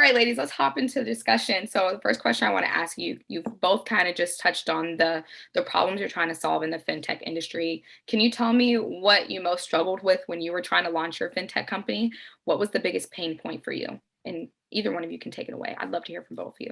right, ladies, let's hop into the discussion. So the first question I want to ask you, you've both kind of just touched on the problems you're trying to solve in the fintech industry. Can you tell me what you most struggled with when you were trying to launch your fintech company? What was the biggest pain point for you? And either one of you can take it away. I'd love to hear from both of you.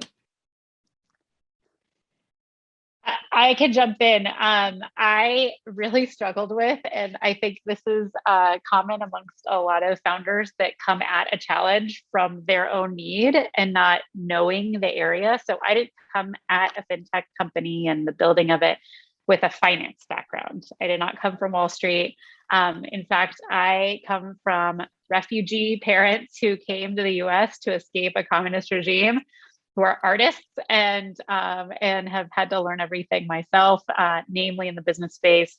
I can jump in. I really struggled with, and I think this is common amongst a lot of founders that come at a challenge from their own need and not knowing the area. So I didn't come at a fintech company and the building of it with a finance background. I did not come from Wall Street. In fact, I come from refugee parents who came to the US to escape a communist regime, who are artists and have had to learn everything myself, namely in the business space.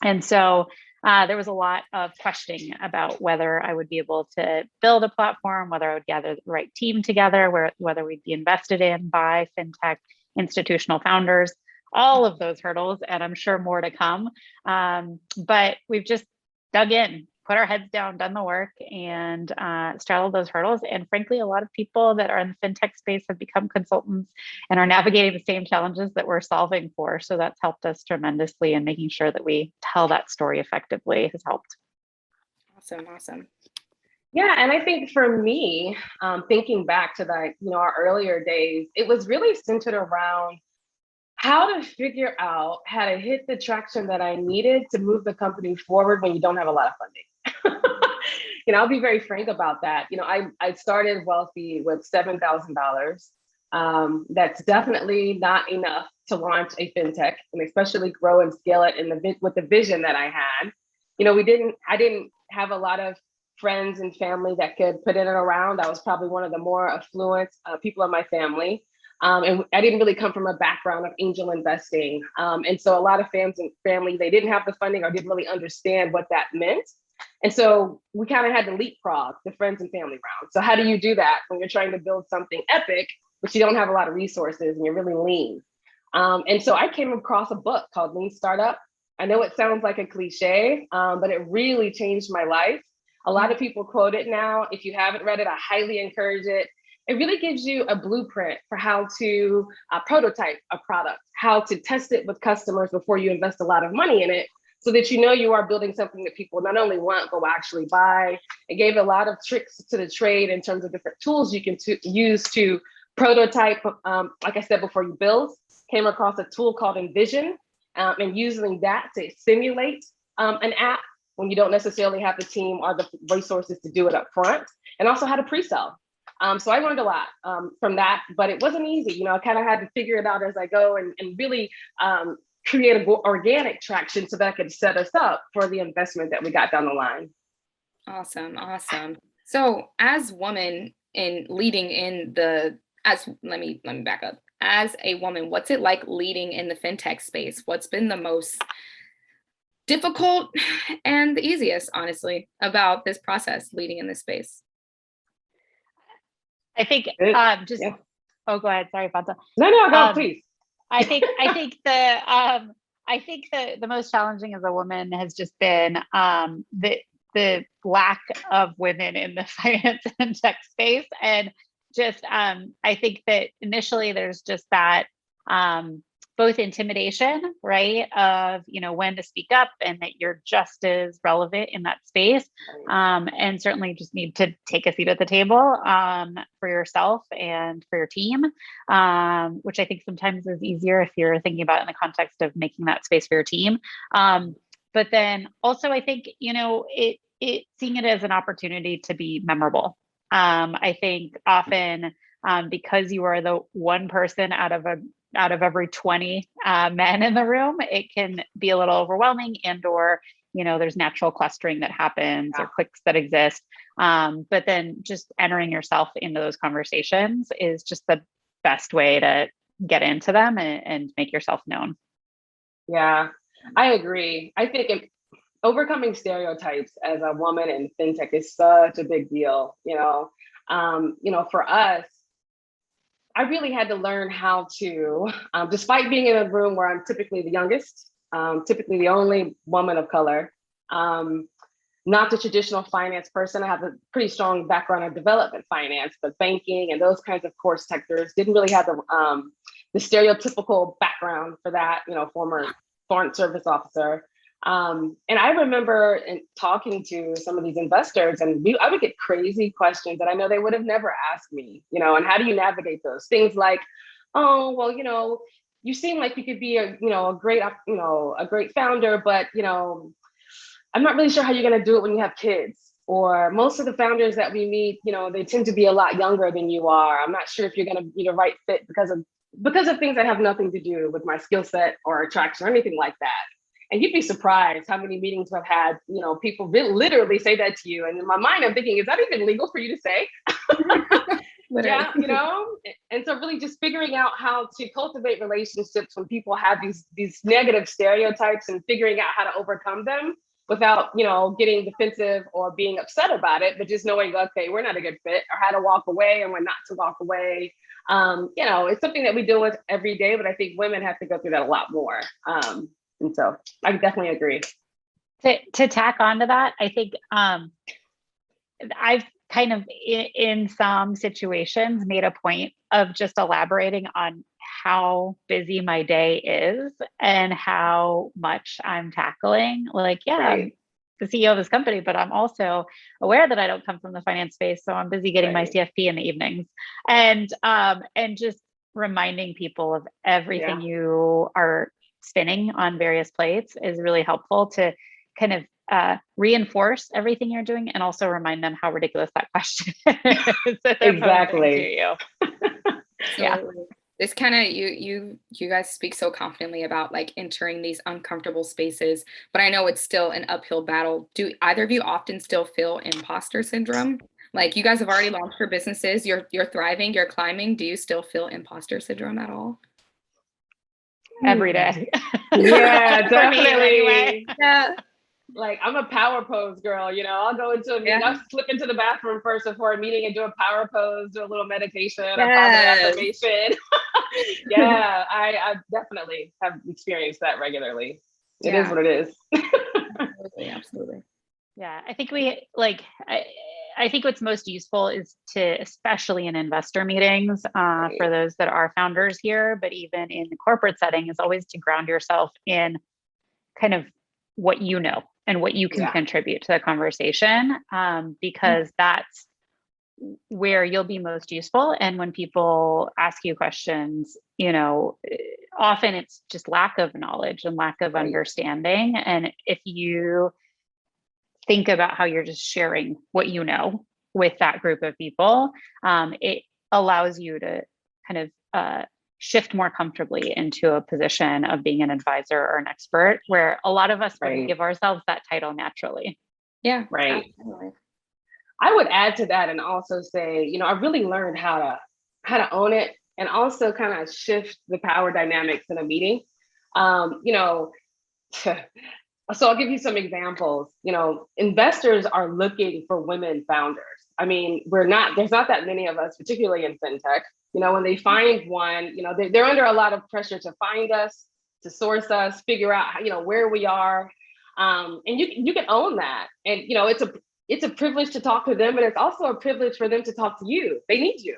And so there was a lot of questioning about whether I would be able to build a platform, whether I would gather the right team together, whether we'd be invested in by fintech institutional founders, all of those hurdles, and I'm sure more to come. But we've just dug in, put our heads down, done the work, and straddled those hurdles. And frankly, a lot of people that are in the fintech space have become consultants and are navigating the same challenges that we're solving for. So that's helped us tremendously, and making sure that we tell that story effectively has helped. Awesome, awesome. Yeah, and I think for me, thinking back to our earlier days, it was really centered around how to figure out how to hit the traction that I needed to move the company forward when you don't have a lot of funding. I'll be very frank about that. I started Wealthy with $7,000. That's definitely not enough to launch a fintech, and especially grow and scale it with the vision that I had. I didn't have a lot of friends and family that could put in and around. I was probably one of the more affluent people in my family. And I didn't really come from a background of angel investing. And so a lot of fans and family, they didn't have the funding or didn't really understand what that meant. And so we kind of had to leapfrog the friends and family round. So how do you do that when you're trying to build something epic, but you don't have a lot of resources and you're really lean? And so I came across a book called Lean Startup. I know it sounds like a cliche, but it really changed my life. A lot of people quote it now. If you haven't read it, I highly encourage it. It really gives you a blueprint for how to prototype a product, how to test it with customers before you invest a lot of money in it, so that you are building something that people not only want, but will actually buy. It gave a lot of tricks to the trade in terms of different tools you can use to prototype. Like I said, before you build, came across a tool called Envision, and using that to simulate an app when you don't necessarily have the team or the resources to do it up front, and also how to pre-sell. So I learned a lot from that, but it wasn't easy. I kind of had to figure it out as I go and really create organic traction so that I could set us up for the investment that we got down the line. Awesome, awesome. So as women in leading in let me back up. As a woman, what's it like leading in the fintech space? What's been the most difficult and the easiest, honestly, about this process leading in this space? I think Yeah. Oh, go ahead. Sorry, Fanta. No, go please. I think the most challenging as a woman has just been the lack of women in the finance and tech space, and just I think that initially there's just that both intimidation, right, of when to speak up and that you're just as relevant in that space, and certainly just need to take a seat at the table for yourself and for your team, which I think sometimes is easier if you're thinking about it in the context of making that space for your team. But then also I think seeing it as an opportunity to be memorable. I think often because you are the one person out of every 20 men in the room, it can be a little overwhelming, or there's natural clustering that happens, or cliques that exist. But then just entering yourself into those conversations is just the best way to get into them and make yourself known. Yeah, I agree. I think overcoming stereotypes as a woman in fintech is such a big deal. For us, I really had to learn how to, despite being in a room where I'm typically the youngest, typically the only woman of color, not the traditional finance person. I have a pretty strong background in development finance, but banking and those kinds of core sectors didn't really have the stereotypical background for that, former foreign service officer. And I remember talking to some of these investors, and I would get crazy questions that I know they would have never asked me, and how do you navigate those things like, oh, well, you seem like you could be a great founder, but, I'm not really sure how you're going to do it when you have kids. Or most of the founders that we meet, they tend to be a lot younger than you are. I'm not sure if you're going to be the right fit because of things that have nothing to do with my skill set or attraction or anything like that. And you'd be surprised how many meetings I've had, people literally say that to you. And in my mind, I'm thinking, is that even legal for you to say? Yeah, and so really just figuring out how to cultivate relationships when people have these negative stereotypes and figuring out how to overcome them without, getting defensive or being upset about it, but just knowing, okay, we're not a good fit, or how to walk away and when not to walk away. It's something that we deal with every day, but I think women have to go through that a lot more. And so I definitely agree. To tack onto that, I think I've kind of in some situations made a point of just elaborating on how busy my day is and how much I'm tackling. Like, yeah, Right. I'm the CEO of this company, but I'm also aware that I don't come from the finance space, so I'm busy getting my CFP in the evenings, and just reminding people of everything you are spinning on various plates is really helpful to kind of reinforce everything you're doing and also remind them how ridiculous that question is that they're Exactly. to you. Yeah. This kind of you guys speak so confidently about like entering these uncomfortable spaces, but I know it's still an uphill battle. Do either of you often still feel imposter syndrome? Like you guys have already launched your businesses, you're thriving, you're climbing. Do you still feel imposter syndrome at all? Every day. Yeah, definitely. Anyway. Yeah. Like I'm a power pose girl, I'll go into a meeting, I'll slip into the bathroom first before a meeting and do a power pose, do a little meditation, a positive affirmation. Yeah, I definitely have experienced that regularly. It is what it is. Absolutely. Yeah, I think I think what's most useful is to, especially in investor meetings, for those that are founders here, but even in the corporate setting, is always to ground yourself in kind of what you know and what you can contribute to the conversation, because that's where you'll be most useful. And when people ask you questions, often it's just lack of knowledge and lack of understanding. And if you think about how you're just sharing what you know with that group of people, it allows you to kind of shift more comfortably into a position of being an advisor or an expert, where a lot of us wouldn't give ourselves that title naturally. Yeah, right. Absolutely. I would add to that and also say, I really learned how to own it and also kind of shift the power dynamics in a meeting. So I'll give you some examples. Investors are looking for women founders. I mean, there's not that many of us, particularly in fintech. When they find one, they're under a lot of pressure to find us, to source us, figure out, where we are. And you can own that. And, it's a privilege to talk to them, and it's also a privilege for them to talk to you. They need you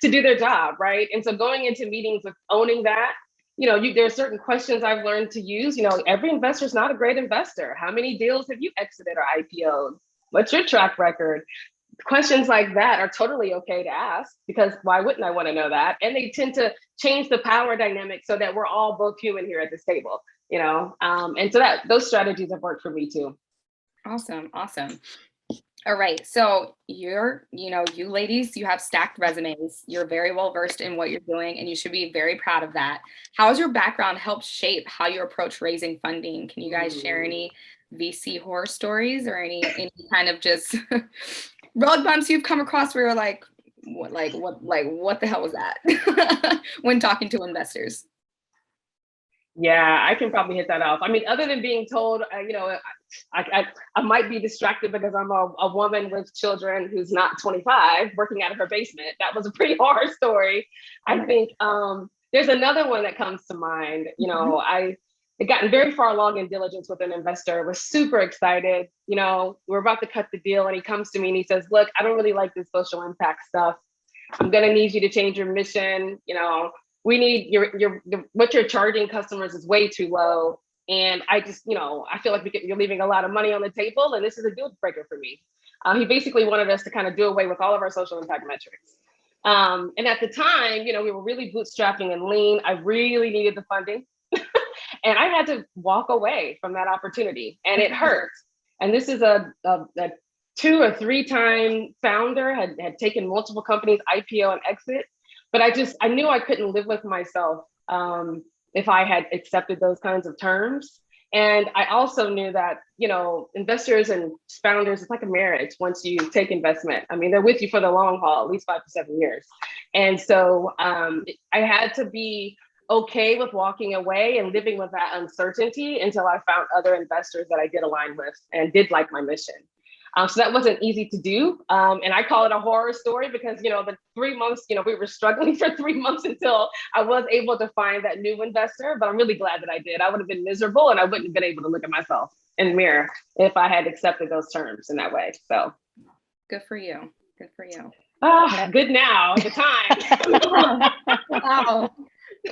to do their job, right? And so going into meetings with owning that, there are certain questions I've learned to use. Every investor is not a great investor. How many deals have you exited or IPO'd? What's your track record? Questions like that are totally okay to ask, because why wouldn't I want to know that? And they tend to change the power dynamic so that we're all both human here at this table, and so those strategies have worked for me too. Awesome. All right. So you ladies, you have stacked resumes. You're very well versed in what you're doing, and you should be very proud of that. How has your background helped shape how you approach raising funding? Can you guys share any VC horror stories or any kind of just road bumps you've come across where you're like, what the hell was that when talking to investors? Yeah, I can probably hit that off. I mean, other than being told, I might be distracted because I'm a woman with children who's not 25 working out of her basement. That was a pretty hard story. I think there's another one that comes to mind. had gotten very far along in diligence with an investor, was super excited. You know, we're about to cut the deal, and he comes to me and he says, "Look, I don't really like this social impact stuff. I'm gonna need you to change your mission. You know, we need your what you're charging customers is way too low. And I just, you know, I feel like you're leaving a lot of money on the table, and this is a deal breaker for me." He basically wanted us to kind of do away with all of our social impact metrics. And at the time, you know, we were really bootstrapping and lean. I really needed the funding. And I had to walk away from that opportunity, and it hurt. And this is a 2 or 3 time founder, had taken multiple companies IPO and exit. But I knew I couldn't live with myself if I had accepted those kinds of terms. And I also knew that, you know, investors and founders, it's like a marriage. Once you take investment, I mean, they're with you for the long haul, at least 5 to 7 years. And so I had to be okay with walking away and living with that uncertainty until I found other investors that I did align with and did like my mission. So that wasn't easy to do. And I call it a horror story because, you know, the 3 months, you know, we were struggling for 3 months until I was able to find that new investor, but I'm really glad that I did. I would have been miserable and I wouldn't have been able to look at myself in the mirror if I had accepted those terms in that way. So. Good for you. Good for you. Good now, at the time. Wow.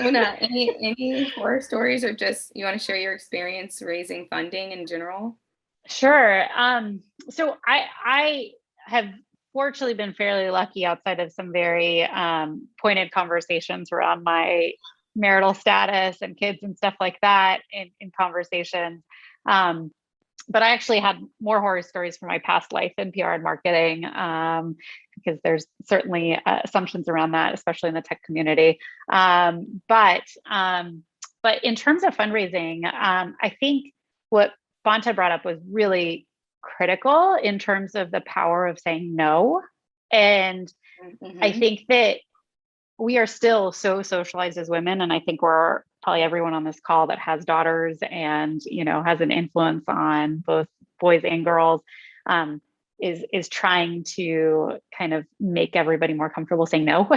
Una, any horror stories, or just you want to share your experience raising funding in general? Sure. So I have fortunately been fairly lucky outside of some very pointed conversations around my marital status and kids and stuff like that in conversations. But I actually had more horror stories from my past life in PR and marketing, because there's certainly assumptions around that, especially in the tech community. But in terms of fundraising, I think what Fanta brought up was really critical in terms of the power of saying no. And I think that we are still so socialized as women. And I think we're probably everyone on this call that has daughters and, you know, has an influence on both boys and girls, is trying to kind of make everybody more comfortable saying no.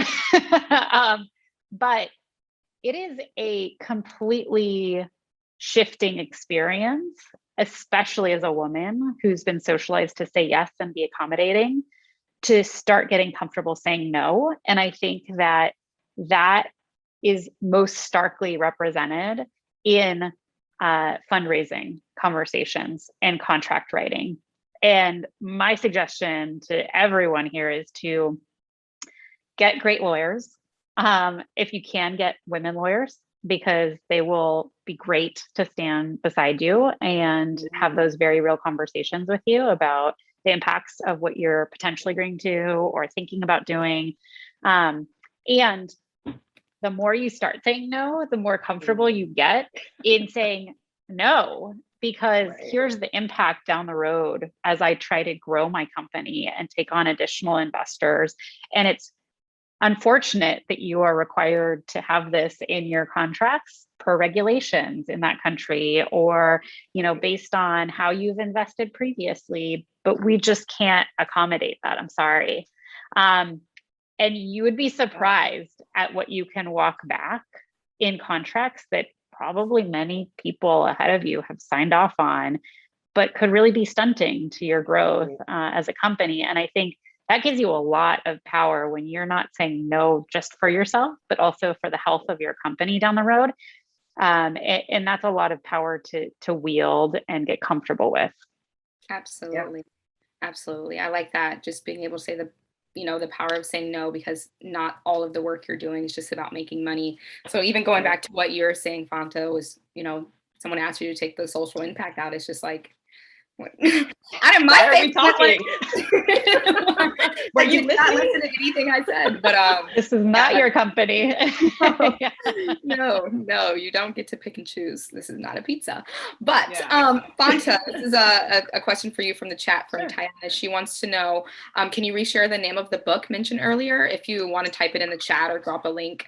But it is a completely shifting experience, especially as a woman who's been socialized to say yes and be accommodating, to start getting comfortable saying no. And I think that is most starkly represented in fundraising conversations and contract writing. And my suggestion to everyone here is to get great lawyers. If you can, get women lawyers, because they will be great to stand beside you and have those very real conversations with you about the impacts of what you're potentially going to or thinking about doing. And the more you start saying no, the more comfortable you get in saying no, because here's the impact down the road as I try to grow my company and take on additional investors. And it's unfortunate that you are required to have this in your contracts per regulations in that country, or, you know, based on how you've invested previously, but we just can't accommodate that. I'm sorry. And you would be surprised at what you can walk back in contracts that probably many people ahead of you have signed off on, but could really be stunting to your growth as a company. And I think that gives you a lot of power when you're not saying no just for yourself, but also for the health of your company down the road. And that's a lot of power to wield and get comfortable with. Absolutely. Yeah. Absolutely. I like that. Just being able to say the power of saying no, because not all of the work you're doing is just about making money. So even going back to what you're saying, Fanta, was, someone asked you to take the social impact out. It's just like, I don't mind. Why are we talking? Were you not listening to anything I said? But this is not your company. No, you don't get to pick and choose. This is not a pizza. But Fanta, this is a question for you from the chat from Tiana. She wants to know, can you reshare the name of the book mentioned earlier? If you want to type it in the chat or drop a link,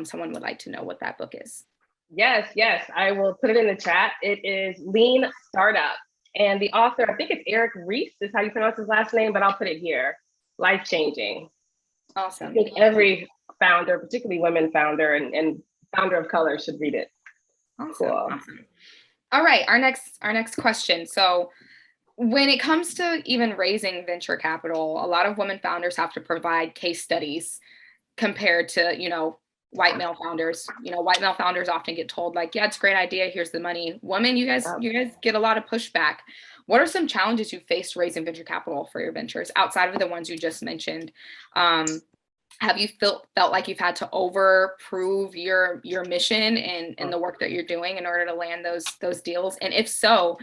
someone would like to know what that book is. Yes, I will put it in the chat. It is Lean Startup. And the author, I think it's Eric Ries, is how you pronounce his last name, but I'll put it here. Life-changing. Awesome. I think every founder, particularly women founder and founder of color, should read it. Awesome. Cool. Awesome. All right, our next question. So when it comes to even raising venture capital, a lot of women founders have to provide case studies compared to, white male founders. White male founders often get told like, yeah, it's a great idea, here's the money. Women, you guys get a lot of pushback. What are some challenges you faced raising venture capital for your ventures outside of the ones you just mentioned? Have you felt like you've had to over prove your mission and the work that you're doing in order to land those deals? And if so,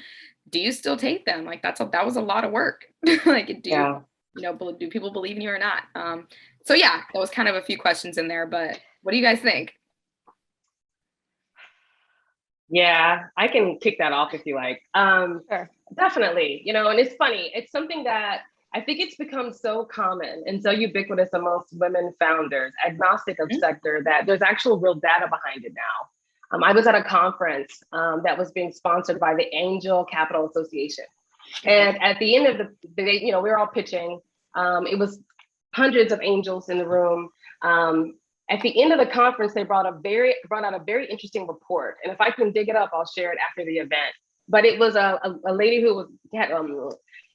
do you still take them? Like that was a lot of work. Like Yeah. do people believe in you or not? So yeah, that was kind of a few questions in there, but what do you guys think? Yeah, I can kick that off if you like. Sure. Definitely, and it's funny. It's something that I think it's become so common and so ubiquitous amongst women founders, agnostic of sector, that there's actual real data behind it now. I was at a conference that was being sponsored by the Angel Capital Association. And at the end of the day, we were all pitching. It was hundreds of angels in the room. At the end of the conference, they brought out a very interesting report. And if I can dig it up, I'll share it after the event. But it was a lady who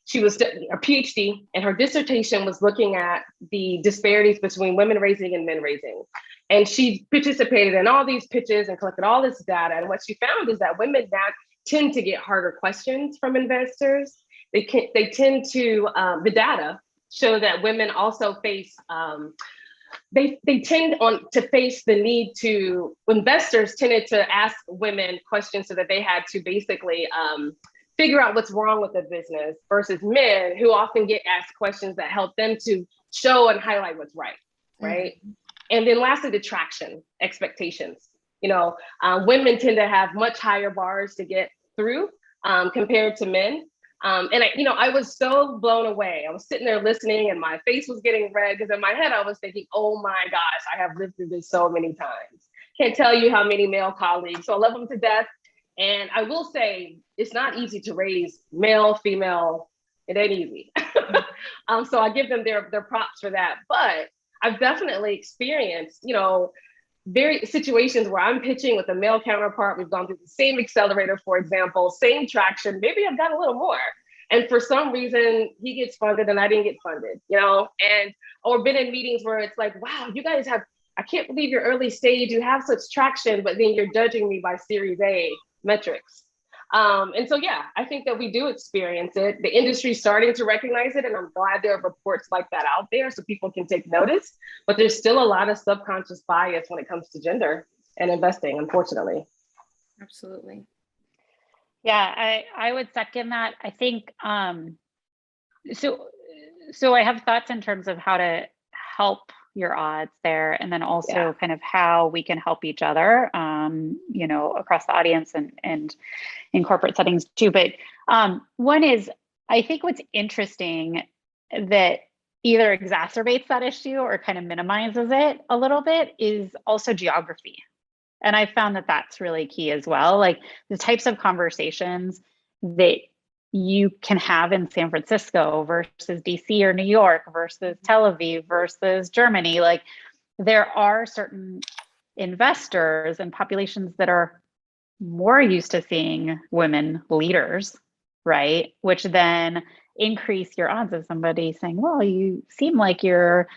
she was a PhD, and her dissertation was looking at the disparities between women raising and men raising. And she participated in all these pitches and collected all this data. And what she found is that women now tend to get harder questions from investors. They tend to, the data show that women also face, they tend to face the need to, investors tended to ask women questions so that they had to basically figure out what's wrong with the business, versus men who often get asked questions that help them to show and highlight what's right, right? Mm-hmm. And then lastly, the traction expectations. Women tend to have much higher bars to get through compared to men. And I was so blown away. I was sitting there listening and my face was getting red because in my head I was thinking, oh my gosh, I have lived through this so many times. Can't tell you how many male colleagues. So I love them to death. And I will say it's not easy to raise male, female. It ain't easy. So I give them their props for that. But I've definitely experienced, very situations where I'm pitching with a male counterpart. We've gone through the same accelerator, for example, same traction. Maybe I've got a little more. And for some reason, he gets funded and I didn't get funded, or been in meetings where it's like, wow, you guys I can't believe you're early stage. You have such traction, but then you're judging me by Series A metrics. And so, yeah, I think that we do experience it. The industry's starting to recognize it, and I'm glad there are reports like that out there so people can take notice. But there's still a lot of subconscious bias when it comes to gender and investing, unfortunately. Absolutely. Yeah, I would second that. I think so I have thoughts in terms of how to help your odds there, and then also kind of how we can help each other, across the audience and in corporate settings too. But one is, I think what's interesting that either exacerbates that issue or kind of minimizes it a little bit is also geography. And I found that that's really key as well. Like the types of conversations that you can have in San Francisco versus DC or New York versus Tel Aviv versus Germany. Like there are certain investors and populations that are more used to seeing women leaders, right? Which then increase your odds of somebody saying, well, you seem like you're,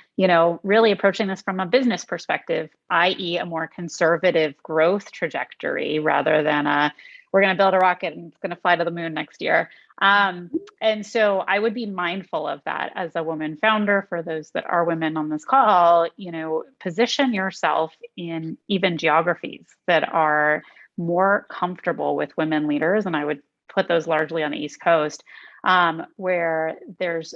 really approaching this from a business perspective, i.e. a more conservative growth trajectory rather than we're going to build a rocket and it's going to fly to the moon next year. And so I would be mindful of that as a woman founder. For those that are women on this call, position yourself in even geographies that are more comfortable with women leaders. And I would put those largely on the East Coast, where there's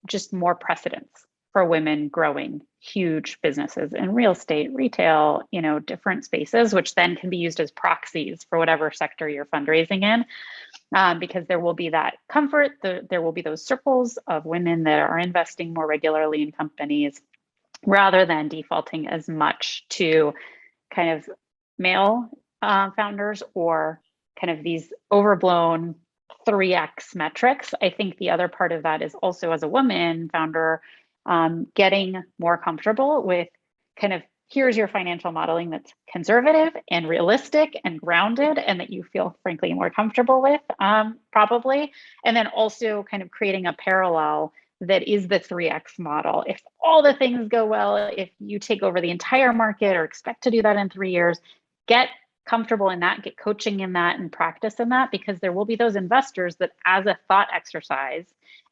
just more precedence for women growing huge businesses in real estate, retail, different spaces, which then can be used as proxies for whatever sector you're fundraising in, because there will be that comfort. There will be those circles of women that are investing more regularly in companies rather than defaulting as much to kind of male founders or kind of these overblown 3x metrics. I think the other part of that is also, as a woman founder, getting more comfortable with kind of here's your financial modeling that's conservative and realistic and grounded and that you feel frankly more comfortable with, probably. And then also kind of creating a parallel that is the 3X model. If all the things go well, if you take over the entire market or expect to do that in 3 years, get comfortable in that, get coaching in that and practice in that, because there will be those investors that as a thought exercise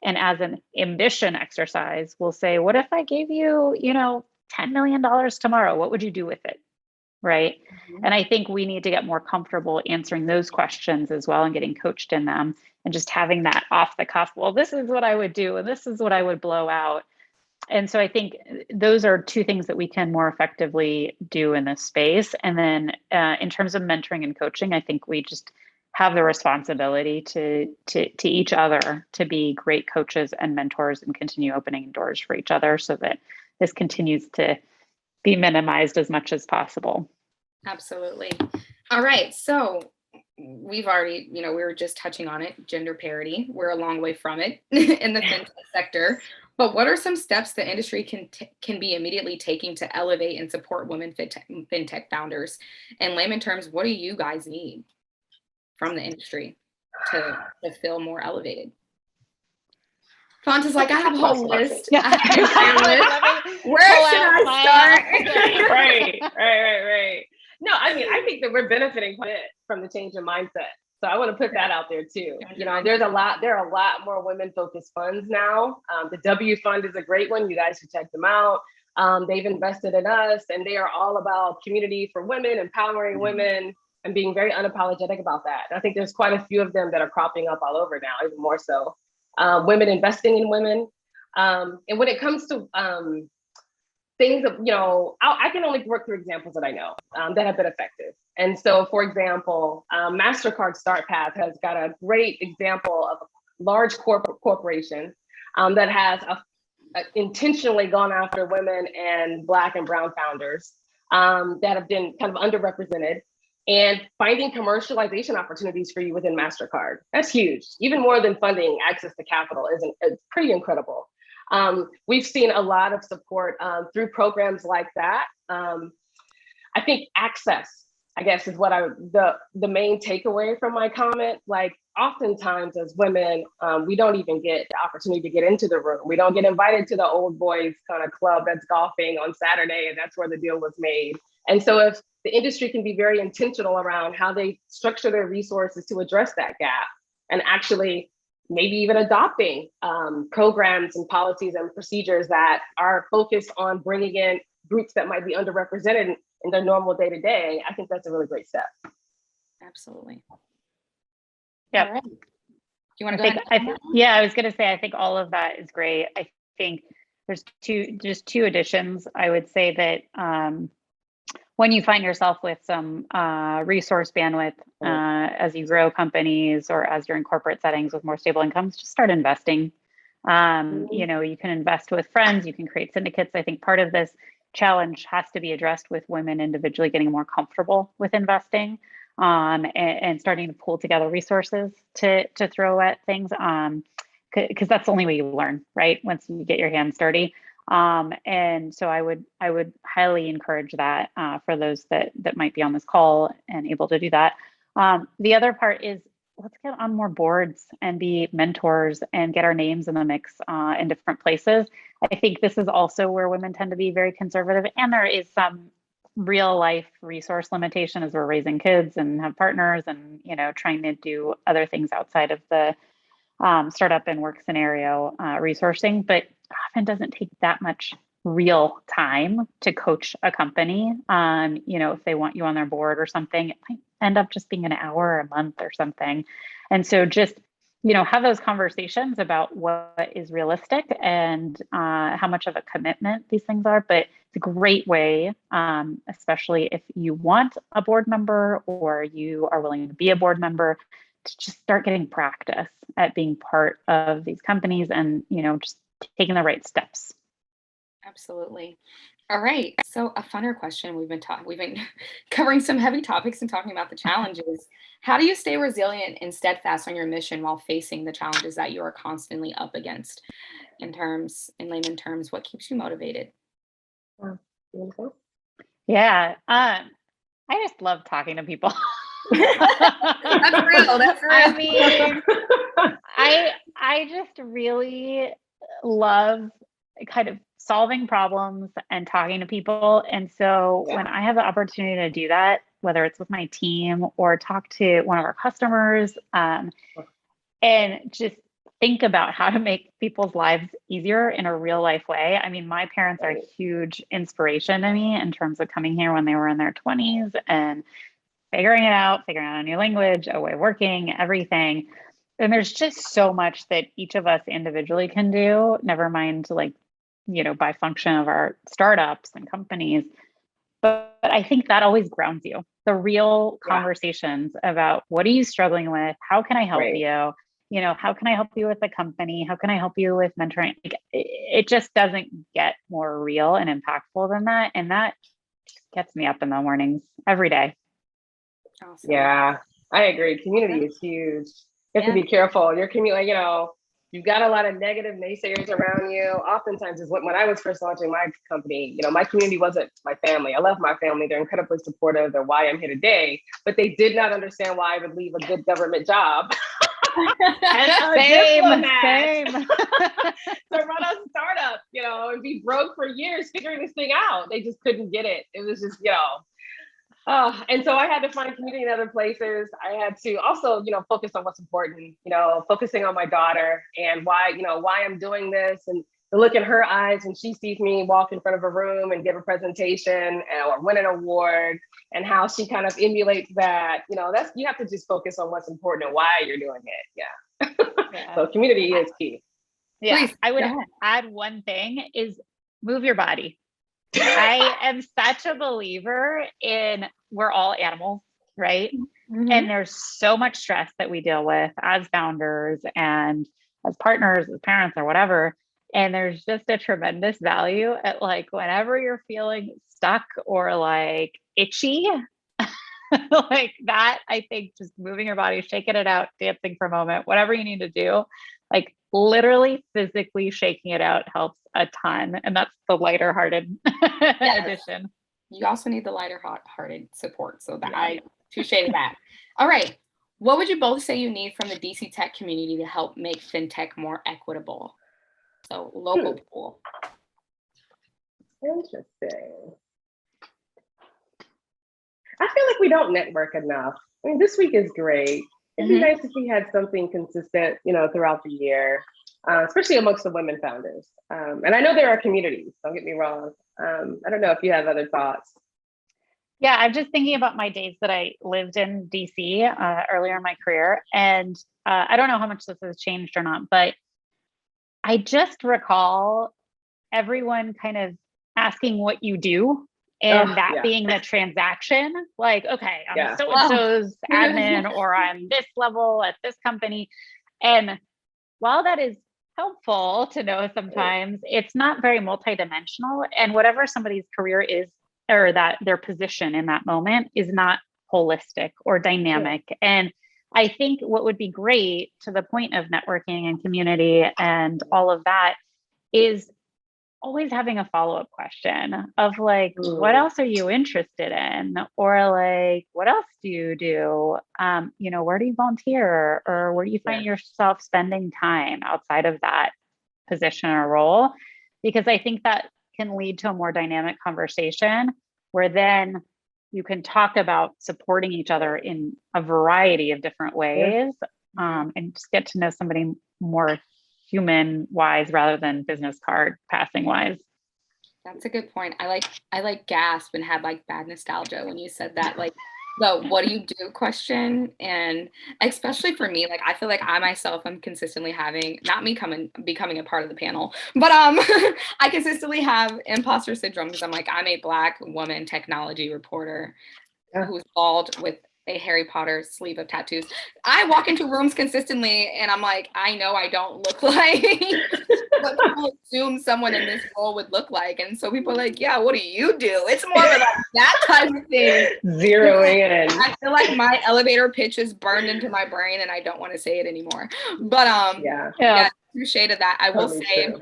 and as an ambition exercise will say, what if I gave you, $10 million tomorrow? What would you do with it? Right. Mm-hmm. And I think we need to get more comfortable answering those questions as well and getting coached in them and just having that off the cuff. Well, this is what I would do and this is what I would blow out. And so I think those are two things that we can more effectively do in this space. And then in terms of mentoring and coaching, I think we just have the responsibility to each other to be great coaches and mentors and continue opening doors for each other so that this continues to be minimized as much as possible. Absolutely. All right. So we've already, we were just touching on it, gender parity. We're a long way from it in the fintech sector. But what are some steps the industry can be immediately taking to elevate and support women fintech founders? In layman terms, what do you guys need from the industry to feel more elevated? Fonta's like, I have a whole list. Yeah. I have an entire list. Where should I start? Right. No, I mean, I think that we're benefiting quite a bit from the change in mindset. So I want to put that out there too. There are a lot more women-focused funds now. The W Fund is a great one. You guys should check them out. They've invested in us, and they are all about community for women, empowering women, and being very unapologetic about that. I think there's quite a few of them that are cropping up all over now, even more so. Women investing in women. And when it comes to things that, I can only work through examples that I know that have been effective. And so, for example, MasterCard Start Path has got a great example of a large corporation that has intentionally gone after women and Black and Brown founders that have been kind of underrepresented, and finding commercialization opportunities for you within MasterCard. That's huge. Even more than funding, access to capital it's pretty incredible. We've seen a lot of support through programs like that. I think access, I guess, is what the main takeaway from my comment. Like, oftentimes as women, we don't even get the opportunity to get into the room. We don't get invited to the old boys kind of club that's golfing on Saturday, and that's where the deal was made. And so if the industry can be very intentional around how they structure their resources to address that gap, and actually maybe even adopting programs and policies and procedures that are focused on bringing in groups that might be underrepresented in their normal day-to-day, I think that's a really great step. Absolutely. Yeah. Right. Do you want to go ahead? Yeah, I was going to say, I think all of that is great. I think there's two additions. I would say that when you find yourself with some resource bandwidth as you grow companies or as you're in corporate settings with more stable incomes, just start investing. You can invest with friends, you can create syndicates. I think part of this challenge has to be addressed with women individually getting more comfortable with investing and starting to pull together resources to throw at things, because that's the only way you learn, right? Once you get your hands dirty. And so I would highly encourage that for those that might be on this call and able to do that. The other part is, let's get on more boards and be mentors and get our names in the mix in different places. I think this is also where women tend to be very conservative, and there is some real life resource limitation as we're raising kids and have partners and trying to do other things outside of the startup and work scenario resourcing, but often doesn't take that much real time to coach a company. If they want you on their board or something, it might end up just being an hour or a month or something. And so just, have those conversations about what is realistic and how much of a commitment these things are. But it's a great way, especially if you want a board member or you are willing to be a board member, to just start getting practice at being part of these companies and, just taking the right steps. Absolutely. All right. So a funner question. We've been covering some heavy topics and talking about the challenges. How do you stay resilient and steadfast on your mission while facing the challenges that you are constantly up against? In layman terms, what keeps you motivated? Yeah. I just love talking to people. That's real. That's real. I mean, I just really love kind of solving problems and talking to people. And so when I have the opportunity to do that, whether it's with my team or talk to one of our customers, and just think about how to make people's lives easier in a real life way. I mean, my parents are a huge inspiration to me in terms of coming here when they were in their 20s and figuring it out, figuring out a new language, a way of working, everything. And there's just so much that each of us individually can do, never mind like, by function of our startups and companies. But I think that always grounds you. The real conversations about what are you struggling with? How can I help you? How can I help you with the company? How can I help you with mentoring? Like, it just doesn't get more real and impactful than that. And that gets me up in the mornings every day. Awesome. Yeah, I agree. Community is huge. You have to be careful. Your community, you've got a lot of negative naysayers around you. Oftentimes is when I was first launching my company, my community wasn't my family. I love my family. They're incredibly supportive. They're why I'm here today, but they did not understand why I would leave a good government job. Same. To run a startup, and be broke for years figuring this thing out. They just couldn't get it. It was just, and so I had to find community in other places. I had to also, focus on what's important, focusing on my daughter and why I'm doing this, and to look in her eyes when she sees me walk in front of a room and give a presentation or win an award, and how she kind of emulates that. You have to just focus on what's important and why you're doing it. Yeah. So community is key. Yeah. Please, I would add one thing is move your body. I am such a believer in we're all animals, right? Mm-hmm. And there's so much stress that we deal with as founders and as partners, as parents or whatever. And there's just a tremendous value at like whenever you're feeling stuck or like itchy, like that, I think just moving your body, shaking it out, dancing for a moment, whatever you need to do, like literally physically shaking it out helps a ton. And that's the lighter hearted addition. You also need the lighter hearted support. So that I touche that. All right. What would you both say you need from the DC Tech community to help make FinTech more equitable? So local pool. Interesting. I feel like we don't network enough. I mean, this week is great. It'd be nice if we had something consistent, throughout the year, especially amongst the women founders. And I know there are communities, don't get me wrong. I don't know if you have other thoughts. Yeah, I'm just thinking about my days that I lived in DC earlier in my career. And I don't know how much this has changed or not, but I just recall everyone kind of asking what you do. And being the transaction, like, okay, I'm so-and-so's admin, or I'm this level at this company. And while that is helpful to know sometimes, it's not very multidimensional. And whatever somebody's career is, or that their position in that moment is not holistic or dynamic. And I think what would be great to the point of networking and community and all of that is always having a follow-up question of like, what else are you interested in? Or like, what else do you do? Where do you volunteer? Or where do you find yourself spending time outside of that position or role? Because I think that can lead to a more dynamic conversation where then you can talk about supporting each other in a variety of different ways, and just get to know somebody more human wise rather than business card passing wise. That's a good point. I like gasped and had like bad nostalgia when you said that, like the what do you do question. And especially for me, like I feel like I myself am consistently having, not me becoming a part of the panel, but I consistently have imposter syndrome because I'm like, I'm a Black woman technology reporter who's bald with a Harry Potter sleeve of tattoos. I walk into rooms consistently and I'm like, I know I don't look like what people assume someone in this role would look like. And so people are like, yeah, what do you do? It's more of like that type of thing. Zeroing in. I feel like my elevator pitch is burned into my brain and I don't want to say it anymore. But touche to that. I will say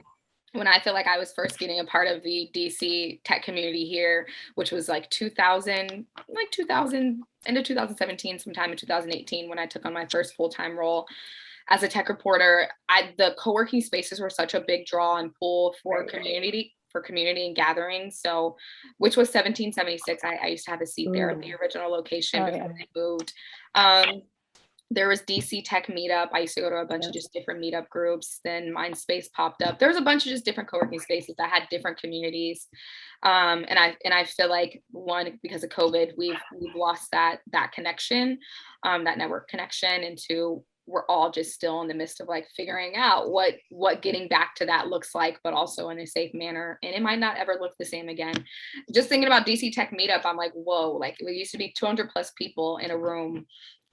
when I feel like I was first getting a part of the DC tech community here, which was like 2000, like 2000 into 2017, sometime in 2018, when I took on my first full-time role as a tech reporter. The co-working spaces were such a big draw and pull for community and gatherings. So, which was 1776. I used to have a seat there at the original location before they moved. There was DC Tech Meetup. I used to go to a bunch of just different meetup groups. Then Mindspace popped up. There was a bunch of just different co-working spaces that had different communities. And I feel like, one, because of COVID, we've lost that connection, that network connection, and two, we're all just still in the midst of like figuring out what getting back to that looks like, but also in a safe manner. And it might not ever look the same again. Just thinking about DC Tech Meetup, I'm like, whoa, like it used to be 200 plus people in a room.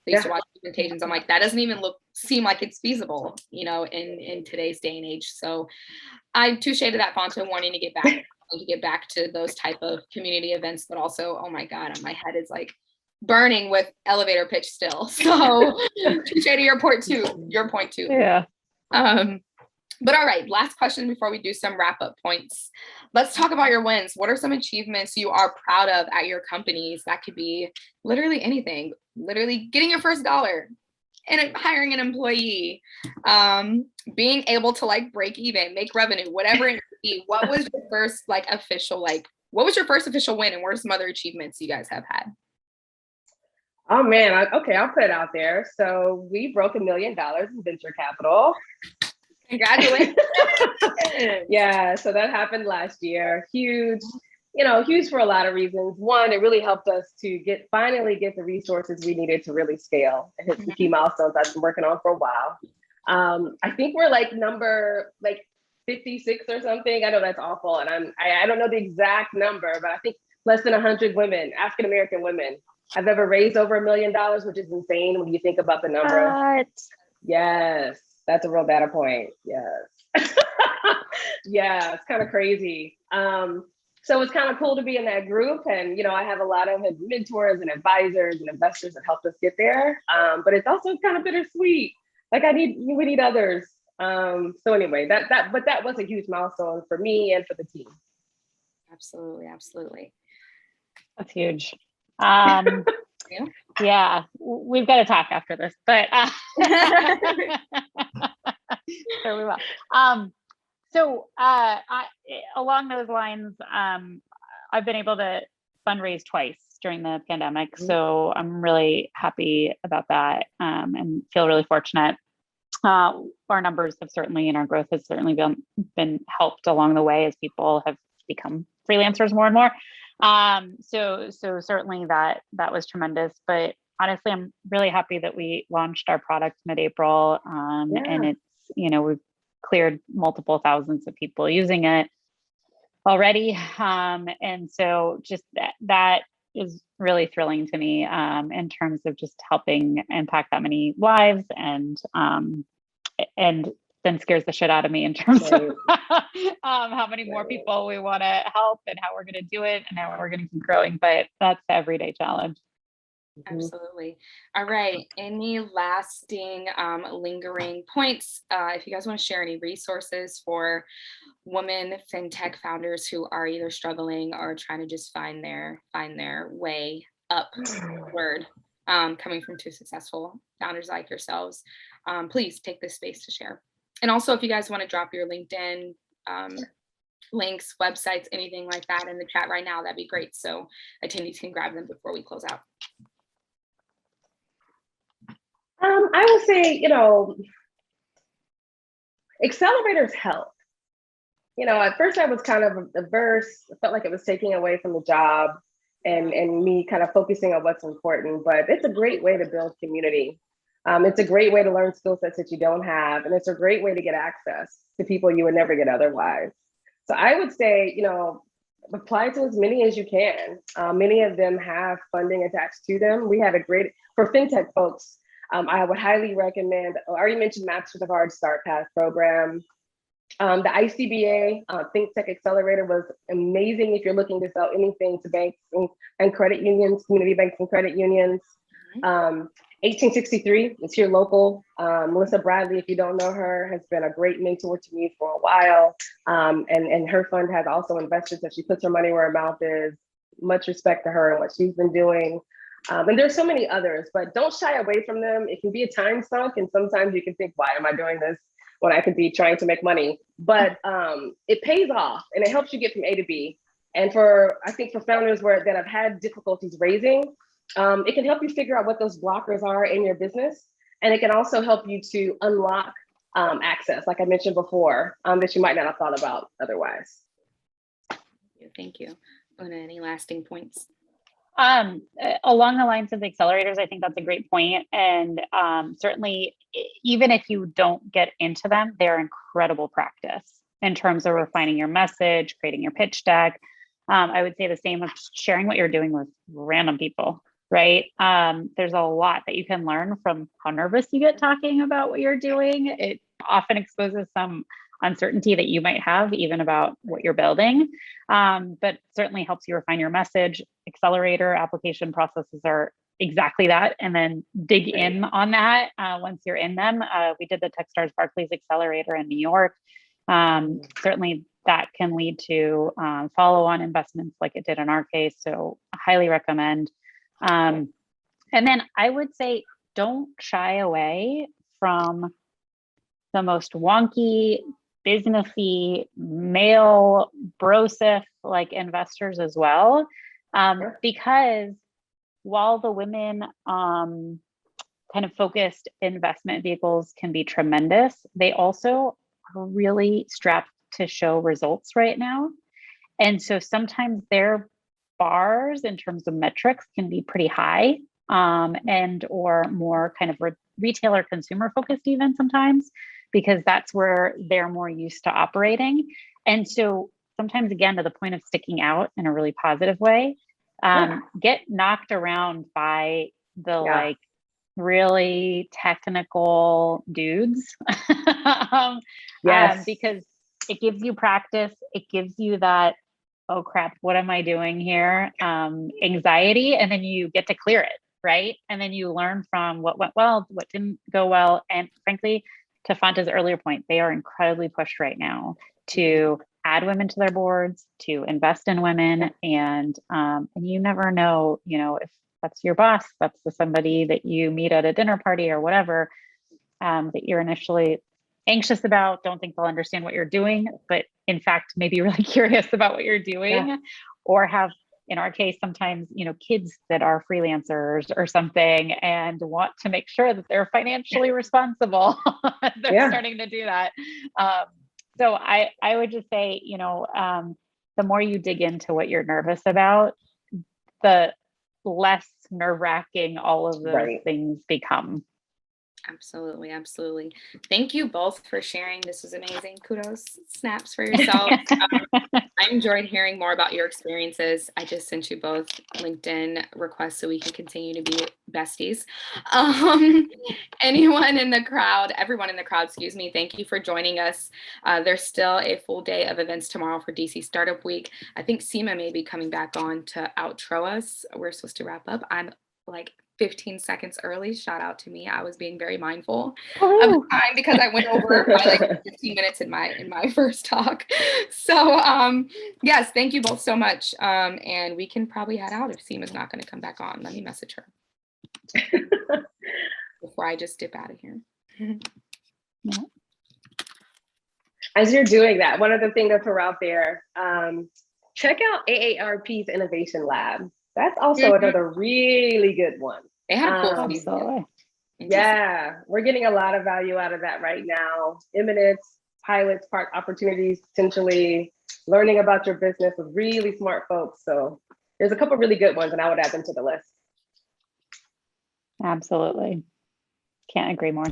I used to watch presentations. I'm like, that doesn't even seem like it's feasible, in today's day and age. So I'm touche to that, Fonto, wanting to get back to those type of community events, but also, oh my God, my head is like burning with elevator pitch still. So touche to your point too. Yeah. But all right, last question before we do some wrap up points. Let's talk about your wins. What are some achievements you are proud of at your companies? That could be literally anything, literally getting your first dollar and hiring an employee, being able to like break even, make revenue, whatever it may be. What was your first official win, and what are some other achievements you guys have had? Oh man, okay, I'll put it out there. So we broke $1 million in venture capital. Congratulations. Yeah, so that happened last year. Huge, huge for a lot of reasons. One, it really helped us to finally get the resources we needed to really scale and hit some key milestones I've been working on for a while. I think we're number 56 or something. I know that's awful, and I don't know the exact number, but I think less than 100 women, African American women, have ever raised over $1 million, which is insane when you think about the number. What? Yes, that's a real data point. Yes. Yeah, it's kind of crazy. So it's kind of cool to be in that group. And, I have a lot of mentors and advisors and investors that helped us get there. But it's also kind of bittersweet. Like we need others. So anyway, that was a huge milestone for me and for the team. Absolutely. Absolutely. That's huge. Yeah, we've got to talk after this, but so we will. Along those lines, I've been able to fundraise twice during the pandemic, so I'm really happy about that, and feel really fortunate. Our numbers have certainly, and our growth has certainly been helped along the way as people have become freelancers more and more. So certainly that was tremendous, but honestly, I'm really happy that we launched our product mid-April, and it's, we've cleared multiple thousands of people using it already. And so just that is really thrilling to me, in terms of just helping impact that many lives, and then scares the shit out of me in terms of how many more people we want to help and how we're going to do it and how we're going to keep growing. But that's the everyday challenge. Absolutely. All right. Any lasting, lingering points? If you guys want to share any resources for women fintech founders who are either struggling or trying to just find their way upward, coming from two successful founders like yourselves, please take this space to share. And also, if you guys want to drop your LinkedIn links, websites, anything like that in the chat right now, that'd be great. So attendees can grab them before we close out. I would say, accelerators help. At first I was kind of averse. I felt like it was taking away from the job and me kind of focusing on what's important, but it's a great way to build community. It's a great way to learn skill sets that you don't have, and it's a great way to get access to people you would never get otherwise. So I would say, apply to as many as you can. Many of them have funding attached to them. We had for fintech folks, I would highly recommend, I already mentioned Maps with a Hard Start Path program. The ICBA Fintech Accelerator was amazing if you're looking to sell anything to banks and credit unions, community banks and credit unions. 1863, it's here local. Melissa Bradley, if you don't know her, has been a great mentor to me for a while. And her fund has also investors that she puts her money where her mouth is. Much respect to her and what she's been doing. And there's so many others, but don't shy away from them. It can be a time sunk, and sometimes you can think, why am I doing this when I could be trying to make money? But it pays off, and it helps you get from A to B. And I think for founders that have had difficulties raising, it can help you figure out what those blockers are in your business. And it can also help you to unlock access, like I mentioned before, that you might not have thought about otherwise. Thank you. Una, any lasting points? Along the lines of the accelerators, I think that's a great point. And certainly, even if you don't get into them, they're incredible practice in terms of refining your message, creating your pitch deck. I would say the same of sharing what you're doing with random people, right? There's a lot that you can learn from how nervous you get talking about what you're doing. It often exposes some uncertainty that you might have even about what you're building, but certainly helps you refine your message. Accelerator application processes are exactly that, and then dig in on that once you're in them. We did the Techstars Barclays Accelerator in New York. Certainly that can lead to follow-on investments like it did in our case, so I highly recommend. And then I would say don't shy away from the most wonky, businessy, male, brosif like investors as well. Because while the women kind of focused investment vehicles can be tremendous, they also are really strapped to show results right now. And so sometimes their bars in terms of metrics can be pretty high, and or more kind of retailer consumer focused even sometimes, because that's where they're more used to operating. And so sometimes, again, to the point of sticking out in a really positive way, get knocked around by the like really technical dudes. Because it gives you practice. It gives you that, oh crap, what am I doing here? Anxiety, and then you get to clear it, right? And then you learn from what went well, what didn't go well. And frankly, to Fanta's earlier point, they are incredibly pushed right now to add women to their boards, to invest in women, and you never know, if that's your boss, that's somebody that you meet at a dinner party or whatever, that you're initially anxious about, don't think they'll understand what you're doing, but in fact, maybe really curious about what you're doing, or have, in our case, sometimes, kids that are freelancers or something and want to make sure that they're financially responsible. They're starting to do that. So I would just say, the more you dig into what you're nervous about, the less nerve-wracking all of those things become. Absolutely. Absolutely. Thank you both for sharing. This was amazing. Kudos, snaps for yourself. I enjoyed hearing more about your experiences. I just sent you both LinkedIn requests so we can continue to be besties. Anyone in the crowd, everyone in the crowd, excuse me, thank you for joining us. There's still a full day of events tomorrow for DC Startup Week. I think Seema may be coming back on to outro us. We're supposed to wrap up. I'm like 15 seconds early. Shout out to me. I was being very mindful of the time because I went over by like 15 minutes in my first talk. So yes, thank you both so much. And we can probably head out if Seema's not going to come back on. Let me message her before I just dip out of here. As you're doing that, one other thing to throw out there, check out AARP's Innovation Lab. That's also another really good one. They had cool stuff. Yeah, we're getting a lot of value out of that right now. Imminence, pilots, park opportunities, potentially learning about your business with really smart folks. So there's a couple really good ones, and I would add them to the list. Absolutely. Can't agree more.